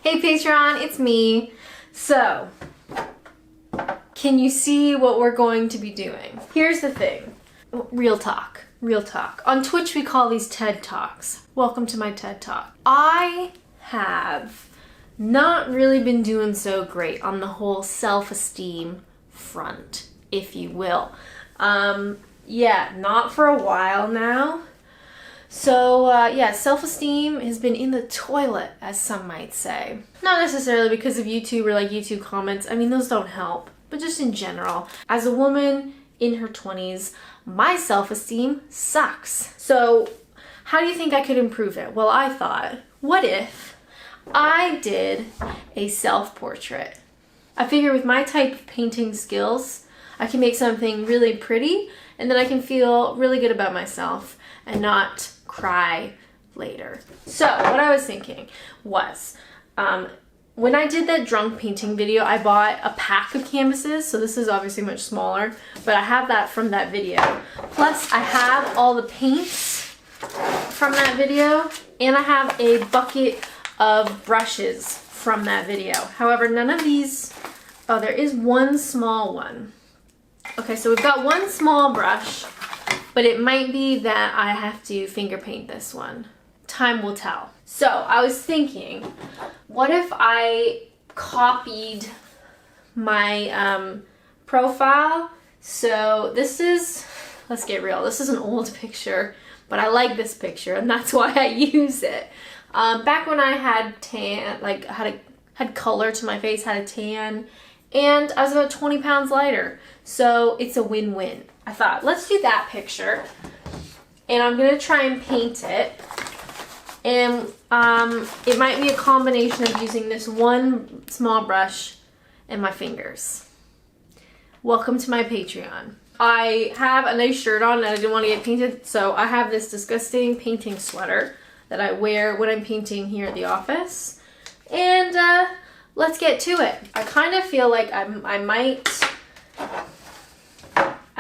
Hey Patreon, it's me. So, can you see what we're going to be doing? Here's the thing. Real talk. Real talk. On Twitch we call these TED Talks. Welcome to my TED Talk. I have not really been doing so great on the whole self-esteem front, if you will. Yeah, not for a while now. So, yeah, self-esteem has been in the toilet, as some might say. Not necessarily because of YouTube or like YouTube comments. I mean, those don't help, but just in general. As a woman in her 20s, my self-esteem sucks. So, how do you think I could improve it? Well, I thought, what if I did a self-portrait? I figure with my type of painting skills, I can make something really pretty, and then I can feel really good about myself and not cry later. So what I was thinking was, when I did that drunk painting video, I bought a pack of canvases. So this is obviously much smaller, but I have that from that video. Plus I have all the paints from that video, and I have a bucket of brushes from that video. However, none of these, oh, there is one small one. Okay, so we've got one small brush, but it might be that I have to finger paint this one. Time will tell. So I was thinking, what if I copied my profile? So this is, let's get real, this is an old picture, but I like this picture and that's why I use it. Back when I had tan, like had color to my face, had a tan, and I was about 20 pounds lighter. So it's a win-win. I thought, let's do that picture. And I'm gonna try and paint it. And it might be a combination of using this one small brush and my fingers. Welcome to my Patreon. I have a nice shirt on and I didn't want to get painted, so I have this disgusting painting sweater that I wear when I'm painting here at the office. And let's get to it. I kind of feel like I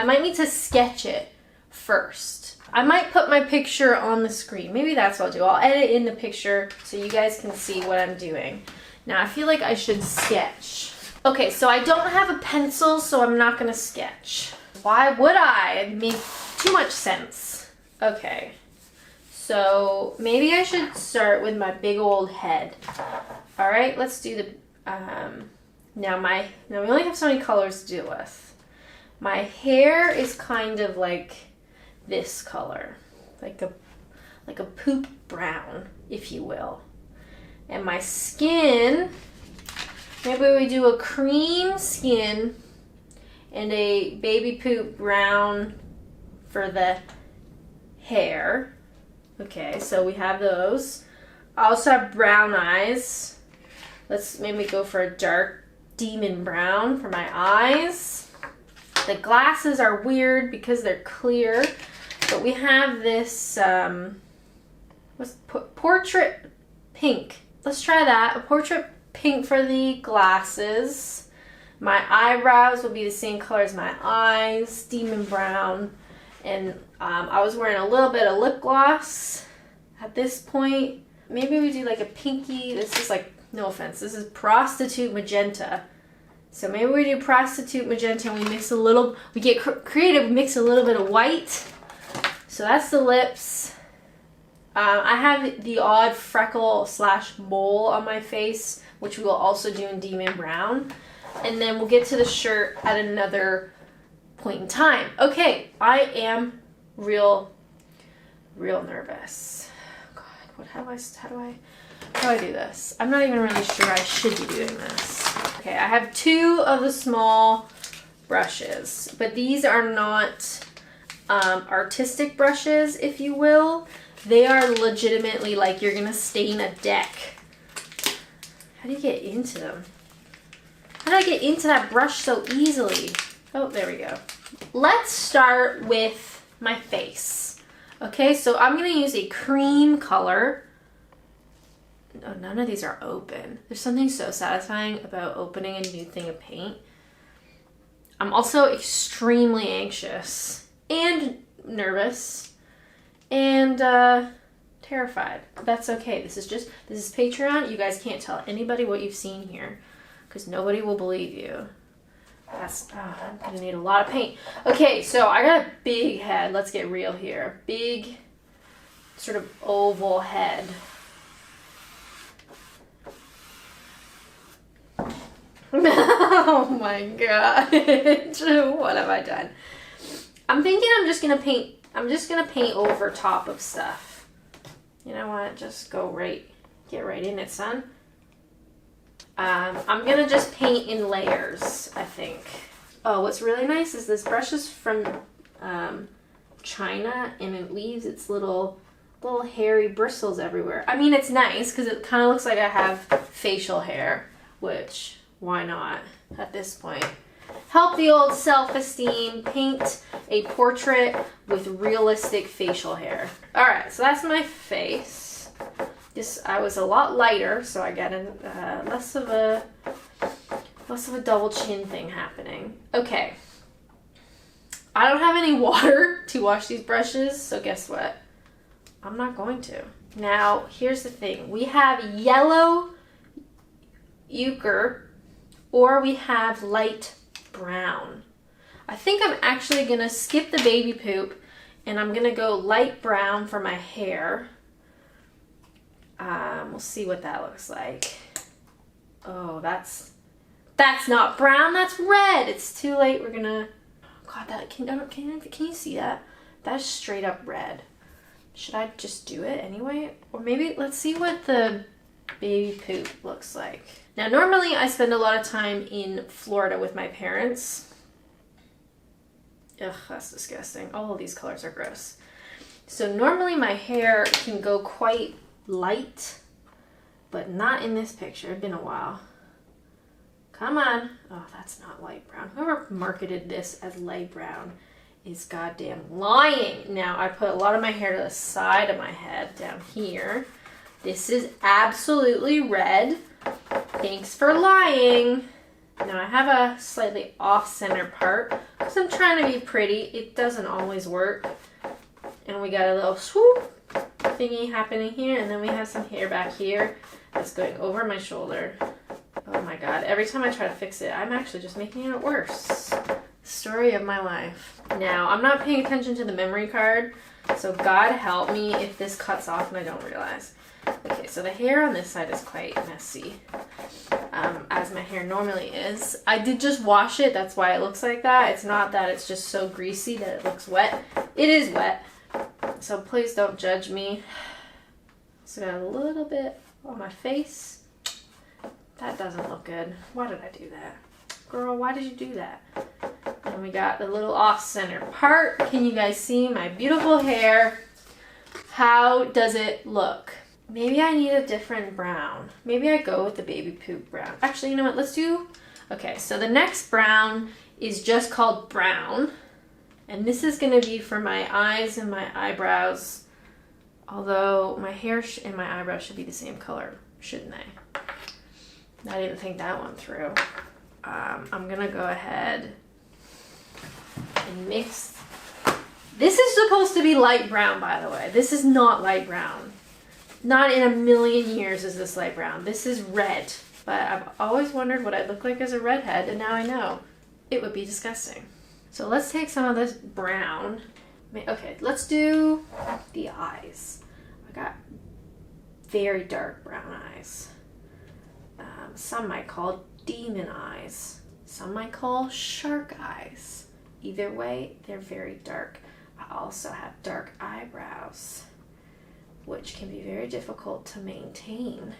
might need to sketch it first. I might put my picture on the screen. Maybe that's what I'll do. I'll edit in the picture so you guys can see what I'm doing. Now I feel like I should sketch. Okay, so I don't have a pencil, so I'm not gonna sketch. Why would I? It'd make too much sense. Okay, so maybe I should start with my big old head. All right, let's do the, now we only have so many colors to deal with. My hair is kind of like this color, like a poop brown, if you will. And my skin, maybe we do a cream skin and a baby poop brown for the hair. Okay, so we have those. I also have brown eyes. Let's maybe go for a dark demon brown for my eyes. The glasses are weird because they're clear, but we have this, portrait pink. Let's try that. A portrait pink for the glasses. My eyebrows will be the same color as my eyes, demon brown. And I was wearing a little bit of lip gloss at this point. Maybe we do like a pinky. This is like, no offense, this is prostitute magenta. So maybe we do prostitute magenta and we mix a little, we get creative, mix a little bit of white. So that's the lips. I have the odd freckle / mole on my face, which we will also do in demon brown. And then we'll get to the shirt at another point in time. Okay, I am real nervous. God, how do I do this? I'm not even really sure I should be doing this. Okay, I have 2 of the small brushes, but these are not artistic brushes, if you will. They are legitimately like you're gonna stain a deck. How do you get into them? How did I get into that brush so easily? Oh, there we go. Let's start with my face. Okay, so I'm gonna use a cream color. Oh, none of these are open. There's something so satisfying about opening a new thing of paint. I'm also extremely anxious and nervous and terrified. That's okay. This is Patreon. You guys can't tell anybody what you've seen here because nobody will believe you. I'm gonna need a lot of paint. Okay, so I got a big head. Let's get real here. Big, sort of oval head. Oh my god. What have I done? I'm thinking I'm just gonna paint over top of stuff. You know what? Just get right in it, son. I'm gonna just paint in layers, I think. Oh, what's really nice is this brush is from China, and it leaves its little hairy bristles everywhere. I mean, it's nice because it kind of looks like I have facial hair, which, why not at this point? Help the old self-esteem, paint a portrait with realistic facial hair. All right, so that's my face. I was a lot lighter, so I got less of a double chin thing happening. Okay. I don't have any water to wash these brushes, so guess what? I'm not going to. Now, here's the thing. We have yellow ochre, or we have light brown. I think I'm actually gonna skip the baby poop, and I'm gonna go light brown for my hair. We'll see what that looks like. Oh, that's not brown, that's red. It's too late. We're gonna, God, can you see that? That's straight up red. Should I just do it anyway? Or maybe let's see what the baby poop looks like. Now, normally I spend a lot of time in Florida with my parents. Ugh, that's disgusting. All of these colors are gross. So normally my hair can go quite light, but not in this picture. It's been a while. Come on. Oh, that's not light brown. Whoever marketed this as light brown is goddamn lying. Now, I put a lot of my hair to the side of my head down here. This is absolutely red. Thanks for lying. Now, I have a slightly off-center part because I'm trying to be pretty. It doesn't always work. And we got a little swoop thingy happening here, and then we have some hair back here that's going over my shoulder. Oh my god, every time I try to fix it, I'm actually just making it worse. Story of my life. Now, I'm not paying attention to the memory card, so God help me if this cuts off and I don't realize. Okay, so the hair on this side is quite messy, as my hair normally is. I did just wash it, that's why it looks like that. It's not that it's just so greasy that it looks wet. It is wet, so please don't judge me. So got a little bit on my face. That doesn't look good. Why did I do that? Girl, why did you do that? And we got the little off-center part. Can you guys see my beautiful hair? How does it look? Maybe I need a different brown. Maybe I go with the baby poop brown. Actually, you know what? Let's do... Okay, so the next brown is just called brown. And this is going to be for my eyes and my eyebrows. Although my hair and my eyebrows should be the same color, shouldn't they? I didn't think that one through. I'm gonna go ahead and mix. This is supposed to be light brown, by the way. This is not light brown. Not in a million years is this light brown. This is red. But I've always wondered what I'd look like as a redhead, and now I know. It would be disgusting. So let's take some of this brown. Okay, let's do the eyes. I got very dark brown eyes. Some might call demon eyes. Some might call shark eyes. Either way, they're very dark. I also have dark eyebrows, which can be very difficult to maintain.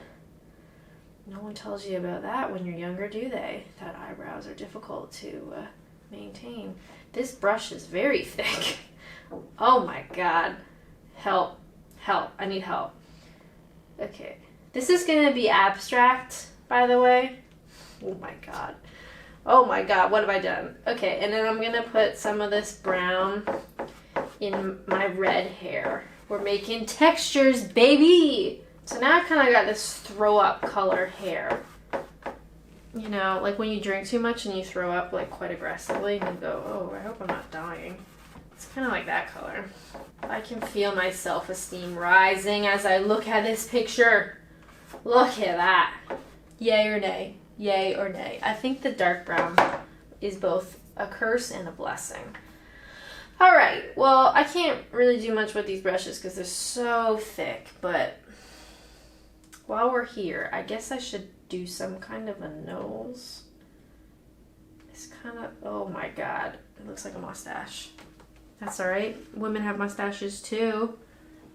No one tells you about that when you're younger, do they? That eyebrows are difficult to maintain. This brush is very thick. Oh my god. Help. Help. I need help. Okay. This is going to be abstract, by the way. Oh my god. Oh my god, what have I done? Okay, and then I'm going to put some of this brown in my red hair. We're making textures, baby! So now I've kind of got this throw up color hair. You know, like when you drink too much and you throw up like quite aggressively and you go, oh, I hope I'm not dying. It's kind of like that color. I can feel my self-esteem rising as I look at this picture. Look at that. Yay or nay? Yay or nay? I think the dark brown is both a curse and a blessing. All right, well, I can't really do much with these brushes because they're so thick, but while we're here, I guess I should do some kind of a nose. It's kind of, oh my God, it looks like a mustache. That's all right. Women have mustaches too.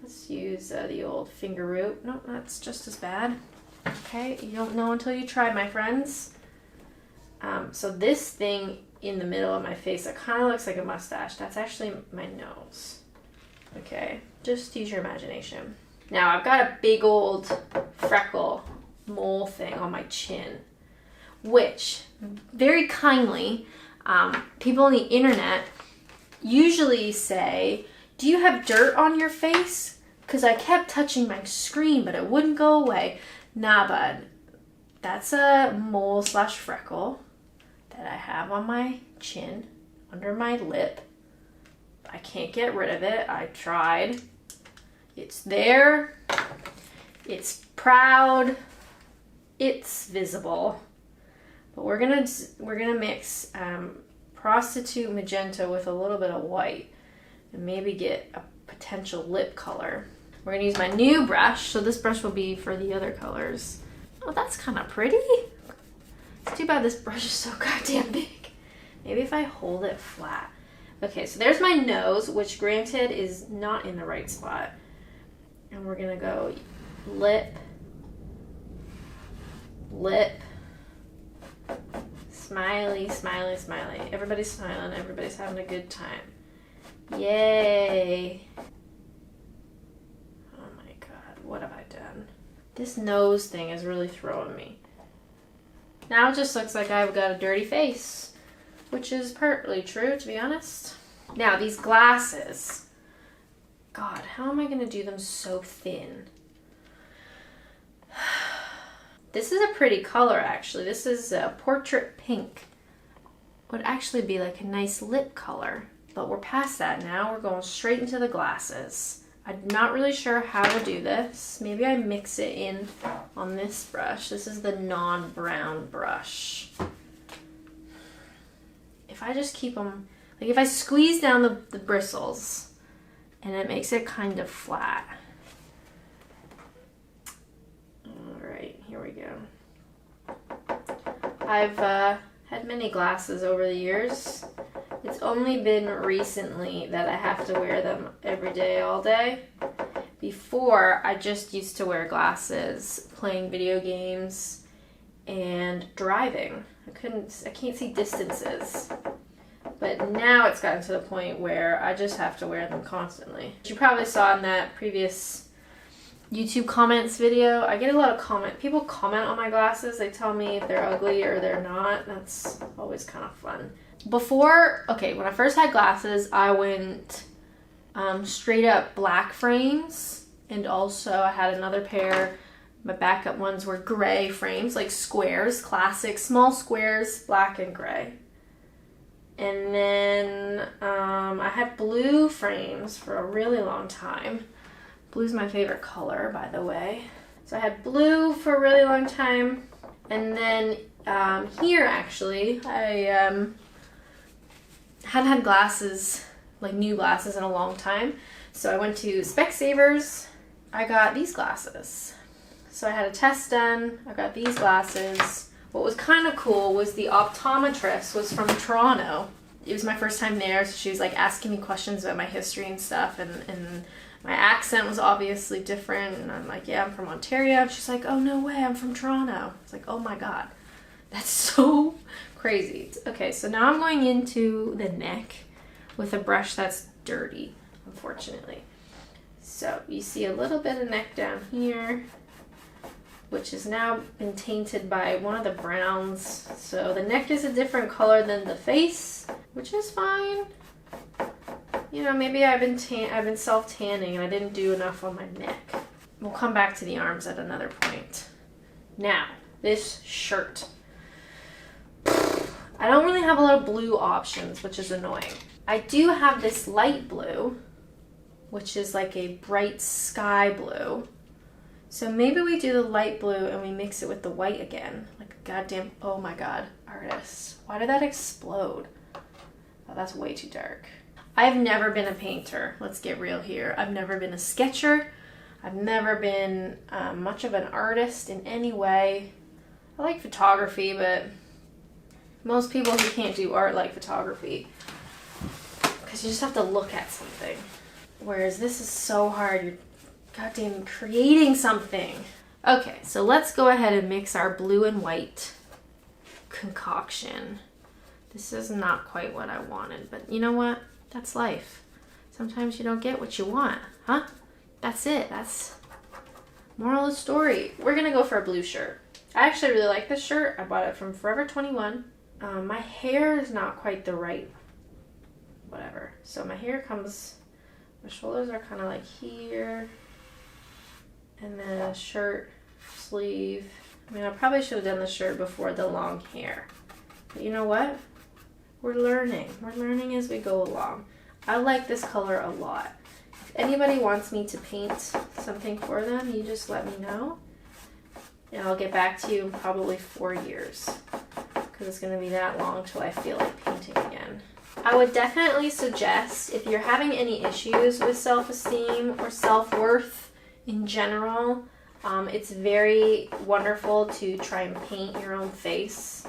Let's use the old finger root. No, that's just as bad. Okay, you don't know until you try, my friends. So this thing in the middle of my face, that kind of looks like a mustache. That's actually my nose. Okay, just use your imagination. Now I've got a big old freckle mole thing on my chin, which very kindly, people on the internet usually say, do you have dirt on your face? Because I kept touching my screen, but it wouldn't go away. Nah, bud. That's a mole / freckle that I have on my chin, under my lip. I can't get rid of it. I tried. It's there. It's proud. It's visible. But we're gonna mix prostitute magenta with a little bit of white and maybe get a potential lip color. We're gonna use my new brush, so this brush will be for the other colors. Oh, that's kind of pretty. It's too bad this brush is so goddamn big. Maybe if I hold it flat. Okay, so there's my nose, which granted is not in the right spot. And we're gonna go lip, lip, smiley, smiley, smiley. Everybody's smiling, everybody's having a good time. Yay. Oh my God, what have I done? This nose thing is really throwing me. Now it just looks like I've got a dirty face, which is partly true, to be honest. Now these glasses, God, how am I gonna do them so thin? This is a pretty color, actually. This is a portrait pink. Would actually be like a nice lip color, but we're past that now. We're going straight into the glasses. I'm not really sure how to do this. Maybe I mix it in on this brush. This is the non-brown brush. If I just keep them, like if I squeeze down the bristles and it makes it kind of flat. All right, here we go. I've had many glasses over the years. It's only been recently that I have to wear them every day, all day. Before, I just used to wear glasses playing video games and driving. I can't see distances. But now it's gotten to the point where I just have to wear them constantly. You probably saw in that previous YouTube comments video, I get a lot of people comment on my glasses. They tell me if they're ugly or they're not. That's always kind of fun. Before, okay, when I first had glasses, I went straight up black frames, and also I had another pair. My backup ones were gray frames, like squares, classic small squares, black and gray. And then I had blue frames for a really long time. Blue's my favorite color, by the way. So I had blue for a really long time, and then here actually, I hadn't had glasses, like new glasses, in a long time. So I went to Specsavers. I got these glasses. So I had a test done. I got these glasses. What was kind of cool was the optometrist was from Toronto. It was my first time there, so she was like asking me questions about my history and stuff, and my accent was obviously different, and I'm like, yeah, I'm from Ontario. She's like, oh, no way, I'm from Toronto. It's like, oh my God, that's so crazy. Okay, so now I'm going into the neck with a brush that's dirty, unfortunately. So you see a little bit of neck down here, which has now been tainted by one of the browns. So the neck is a different color than the face, which is fine. You know, maybe I've been self-tanning and I didn't do enough on my neck. We'll come back to the arms at another point. Now, this shirt. I don't really have a lot of blue options, which is annoying. I do have this light blue, which is like a bright sky blue. So maybe we do the light blue and we mix it with the white again. Like a goddamn, oh my God, artist. Why did that explode? Oh, that's way too dark. I've never been a painter. Let's get real here. I've never been a sketcher. I've never been much of an artist in any way. I like photography, but most people who can't do art like photography because you just have to look at something. Whereas this is so hard. You're goddamn creating something. Okay, so let's go ahead and mix our blue and white concoction. This is not quite what I wanted, but you know what? That's life. Sometimes you don't get what you want, huh? That's it. That's moral of the story. We're gonna go for a blue shirt. I actually really like this shirt. I bought it from Forever 21. My hair is not quite the right whatever. So my hair comes, my shoulders are kind of like here. And then a shirt sleeve. I mean, I probably should have done the shirt before the long hair. But you know what? We're learning. We're learning as we go along. I like this color a lot. If anybody wants me to paint something for them, you just let me know. And I'll get back to you in probably 4 years. Because it's going to be that long till I feel like painting again. I would definitely suggest, if you're having any issues with self-esteem or self-worth in general, it's very wonderful to try and paint your own face.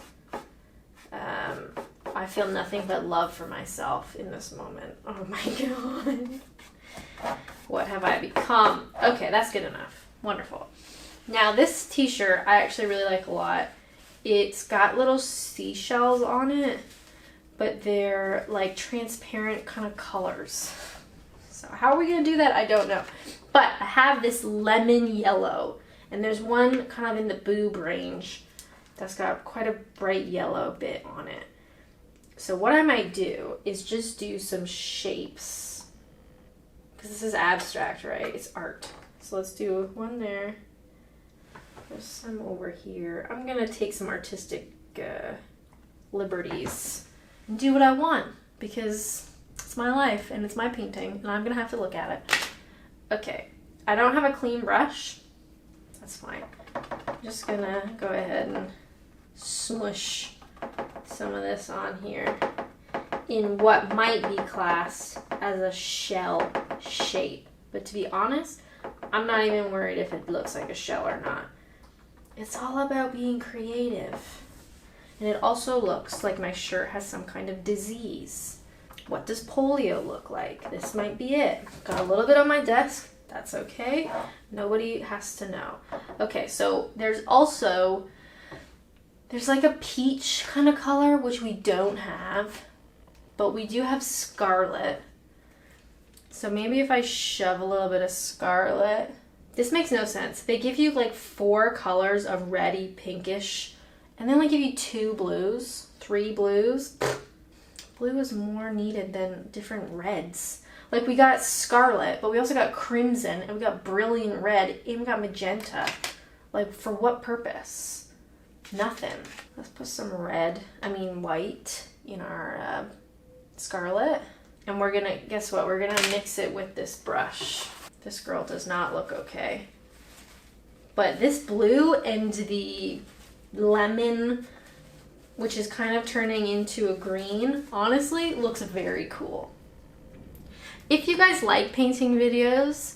I feel nothing but love for myself in this moment. Oh my God. What have I become? Okay, that's good enough. Wonderful. Now this t-shirt I actually really like a lot. It's got little seashells on it, but they're like transparent kind of colors. So how are we gonna do that? I don't know. But I have this lemon yellow, and there's one kind of in the boob range that's got quite a bright yellow bit on it. So what I might do is just do some shapes, because this is abstract, right? It's art. So let's do one there. There's some over here. I'm gonna take some artistic liberties and do what I want, because it's my life and it's my painting and I'm gonna have to look at it. Okay, I don't have a clean brush. That's fine. I'm just gonna go ahead and smush some of this on here in what might be classed as a shell shape. But to be honest, I'm not even worried if it looks like a shell or not. It's all about being creative. And it also looks like my shirt has some kind of disease. What does polio look like? This might be it. Got a little bit on my desk. That's okay. Nobody has to know. Okay, so there's like a peach kind of color, which we don't have, but we do have scarlet. So maybe if I shove a little bit of scarlet. This makes no sense. They give you like 4 colors of reddy pinkish, and then they give you 2 blues, 3 blues. Blue is more needed than different reds. Like we got scarlet, but we also got crimson, and we got brilliant red, and we got magenta. Like for what purpose? Nothing. Let's put some white in our scarlet. And we're gonna, guess what? We're gonna mix it with this brush. This girl does not look okay. But this blue and the lemon, which is kind of turning into a green, honestly looks very cool. If you guys like painting videos,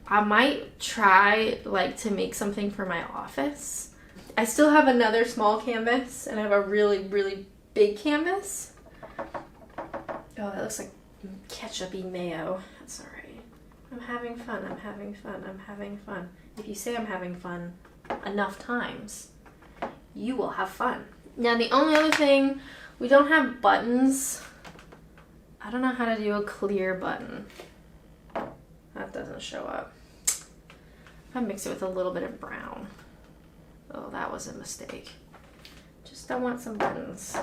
I might try to make something for my office. I still have another small canvas, and I have a really, really big canvas. Oh, that looks like ketchup-y mayo. That's all right. I'm having fun, I'm having fun, I'm having fun. If you say I'm having fun enough times, you will have fun. Now the only other thing, we don't have buttons. I don't know how to do a clear button. That doesn't show up. I mix it with a little bit of brown. Oh, that was a mistake. Just I want some buttons.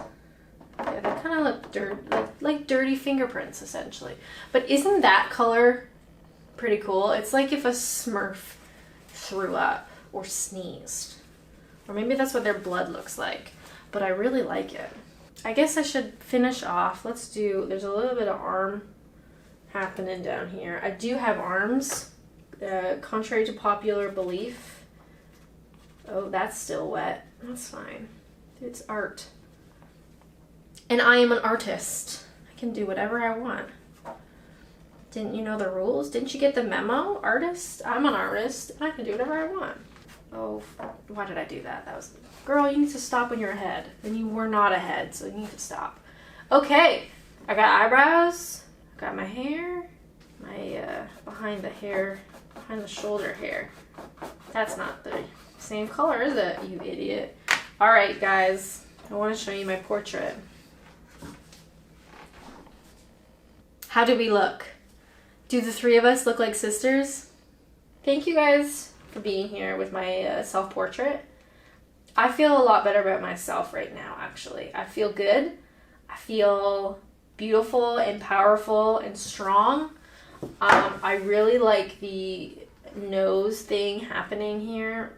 Yeah, they kind of look like dirty fingerprints essentially. But isn't that color pretty cool? It's like if a Smurf threw up or sneezed. Or maybe that's what their blood looks like. But I really like it. I guess I should finish off. Let's do, there's a little bit of arm happening down here. I do have arms, contrary to popular belief. Oh, that's still wet. That's fine. It's art. And I am an artist. I can do whatever I want. Didn't you know the rules? Didn't you get the memo? Artist? I'm an artist, and I can do whatever I want. Oh, why did I do that? That was... Girl, you need to stop when you're ahead. And you were not ahead, so you need to stop. Okay, I got eyebrows. I got my hair. My, behind the shoulder hair. That's not the same color, is it, you idiot? All right, guys, I want to show you my portrait. How do we look? Do the three of us look like sisters? Thank you guys for being here with my self-portrait. I feel a lot better about myself right now, actually. I feel good. I feel beautiful and powerful and strong. I really like the nose thing happening here.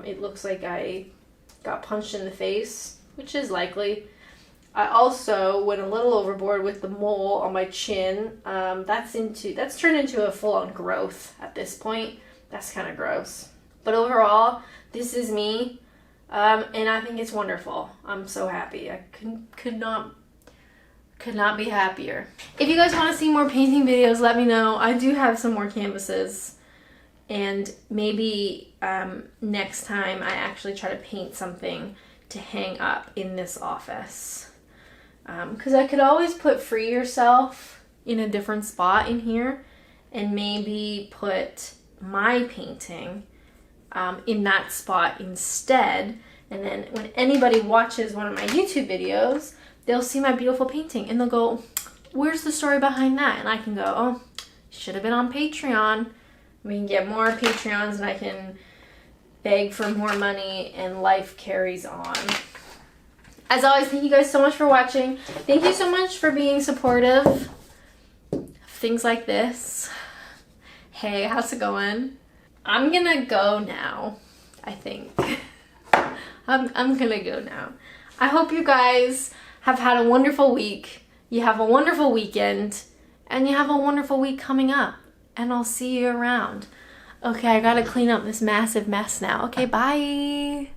It looks like I got punched in the face, which is likely. I also went a little overboard with the mole on my chin. That's turned into a full-on growth at this point. That's kind of gross. But overall, this is me, and I think it's wonderful. I'm so happy. I could not be happier. If you guys want to see more painting videos, let me know. I do have some more canvases, and maybe next time I actually try to paint something to hang up in this office. Because I could always put Free Yourself in a different spot in here and maybe put my painting in that spot instead. And then when anybody watches one of my YouTube videos, they'll see my beautiful painting and they'll go, where's the story behind that? And I can go, oh, should have been on Patreon. We can get more Patreons and I can beg for more money and life carries on. As always, thank you guys so much for watching. Thank you so much for being supportive of things like this. Hey, how's it going? I'm gonna go now, I think. I'm gonna go now. I hope you guys have had a wonderful week. You have a wonderful weekend. And you have a wonderful week coming up. And I'll see you around. Okay, I gotta clean up this massive mess now. Okay, bye.